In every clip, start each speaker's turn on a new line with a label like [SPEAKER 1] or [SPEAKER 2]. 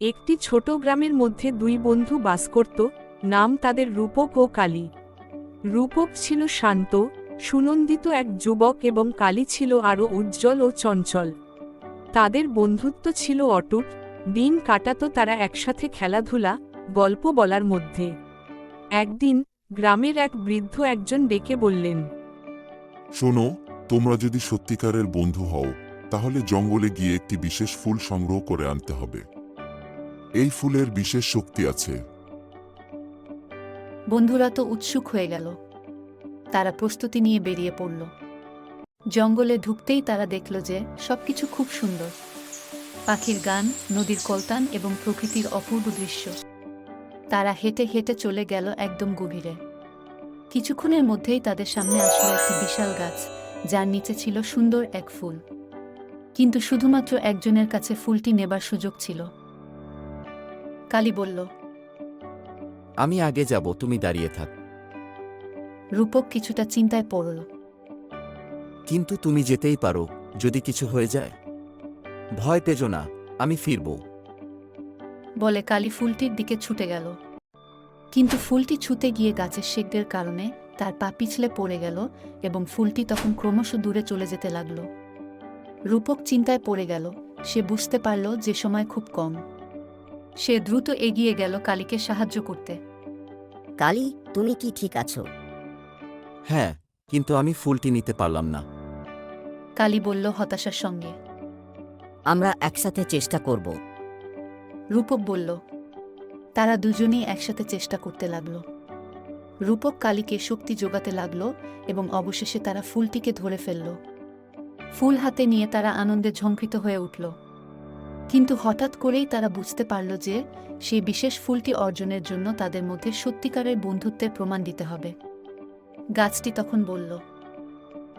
[SPEAKER 1] একটি ছোট গ্রামের মধ্যে দুই বন্ধু বাস করত, নাম তাদের রূপক ও কালী। রূপক ছিল শান্ত, সুনন্দিত এক যুবক এবং কালী ছিল আরও উজ্জ্বল ও চঞ্চল। তাদের বন্ধুত্ব ছিল অটুট, দিন কাটাতো তারা একসাথে খেলাধুলা, গল্প বলার মধ্যে। একদিন গ্রামের এক বৃদ্ধ একজন ডেকে বললেন,
[SPEAKER 2] শোনো, তোমরা যদি সত্যিকারের বন্ধু হও তাহলে জঙ্গলে গিয়ে একটি বিশেষ ফুল সংগ্রহ করে আনতে হবে। এই ফুলের বিশেষ শক্তি আছে।
[SPEAKER 3] বন্ধুরা তো উৎসুক হয়ে গেল। তারা প্রস্তুতি নিয়ে বেরিয়ে পড়ল। জঙ্গলে ঢুকতেই তারা দেখল যে সবকিছু খুব সুন্দর। পাখির গান, নদীর কলতান এবং প্রকৃতির অপূর্ব দৃশ্য। তারা হেঁটে হেঁটে চলে গেল একদম গভীরে। কিছুক্ষণের মধ্যেই তাদের সামনে আসলো একটি বিশাল গাছ, যার নিচে ছিল সুন্দর এক ফুল। কিন্তু শুধুমাত্র একজনের কাছে ফুলটি নেবার সুযোগ ছিল। কালী বলল,
[SPEAKER 4] আমি আগে যাব, তুমি দাঁড়িয়ে থাক।
[SPEAKER 3] রূপক কিছুটা চিন্তায় পড়ল।
[SPEAKER 4] কিন্তু তুমি যেতেই পারো, যদি কিছু হয়ে যায়। ভয় পেজো না, আমি ফিরব।
[SPEAKER 3] বলে কালী ফুলটির দিকে ছুটে গেল। কিন্তু ফুলটি ছুতে গিয়ে গাছের শেকড়ের কারণে তার পা পিছলে পড়ে গেল এবং ফুলটি তখন ক্রমশ দূরে চলে যেতে লাগল। রূপক চিন্তায় পড়ে গেল। সে বুঝতে পারল যে সময় খুব কম। সে দ্রুত এগিয়ে গেল কালীকে সাহায্য করতে।
[SPEAKER 5] কালী, তুমি কি ঠিক আছো?
[SPEAKER 4] হ্যাঁ, কিন্তু আমি ফুলটি নিতে পারলাম না।
[SPEAKER 3] কালী বলল হতাশার সঙ্গে।
[SPEAKER 5] আমরা একসাথে চেষ্টা করব।
[SPEAKER 3] রূপক বলল। তারা দুজনেই একসাথে চেষ্টা করতে লাগল। রূপক কালীকে শক্তি যোগাতে লাগল এবং অবশেষে তারা ফুলটিকে ধরে ফেলল। ফুল হাতে নিয়ে তারা আনন্দে ঝঙ্কৃত হয়ে উঠল। কিন্তু হঠাৎ করেই তারা বুঝতে পারল যে সেই বিশেষ ফুলটি অর্জনের জন্য তাদের মধ্যে সত্যিকারের বন্ধুত্বের প্রমাণ দিতে হবে। গাছটি তখন বলল,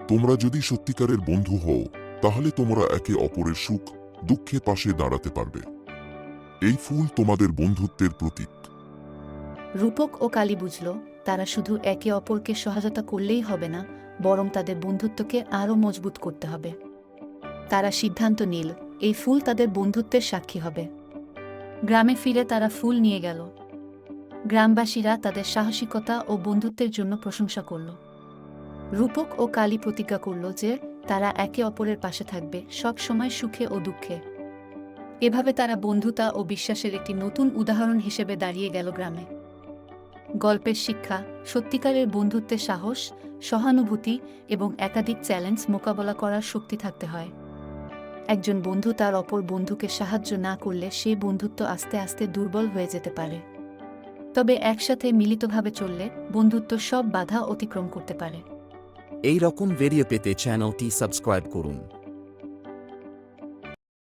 [SPEAKER 2] তোমরা যদি সত্যিকারের বন্ধু হও তাহলে তোমরা একে অপরের সুখ দুঃখে পাশে দাঁড়াতে পারবে। এই ফুল তোমাদের বন্ধুত্বের প্রতীক।
[SPEAKER 3] রূপক ও কালী বুঝল তারা শুধু একে অপরকে সহায়তা করলেই হবে না, বরং তাদের বন্ধুত্বকে আরও মজবুত করতে হবে। তারা সিদ্ধান্ত নিল এই ফুল তাদের বন্ধুত্বের সাক্ষী হবে। গ্রামে ফিরে তারা ফুল নিয়ে গেল। গ্রামবাসীরা তাদের সাহসিকতা ও বন্ধুত্বের জন্য প্রশংসা করল। রূপক ও কালী প্রতিজ্ঞা করল যে তারা একে অপরের পাশে থাকবে, সব সময় সুখে ও দুঃখে। এভাবে তারা বন্ধুতা ও বিশ্বাসের একটি নতুন উদাহরণ হিসেবে দাঁড়িয়ে গেল গ্রামে। গল্পের শিক্ষা: সত্যিকারের বন্ধুত্বে সাহস, সহানুভূতি এবং একাধিক চ্যালেঞ্জ মোকাবেলা করার শক্তি থাকতে হয়। একজন বন্ধু তার অপর বন্ধুকে সাহায্য না করলে সেই বন্ধুত্ব আস্তে আস্তে দুর্বল হয়ে যেতে পারে। তবে একসাথে মিলিতভাবে চললে বন্ধুত্ব সব বাধা অতিক্রম করতে পারে।
[SPEAKER 4] এই রকম ভিডিও পেতে চ্যানেলটি সাবস্ক্রাইব করুন।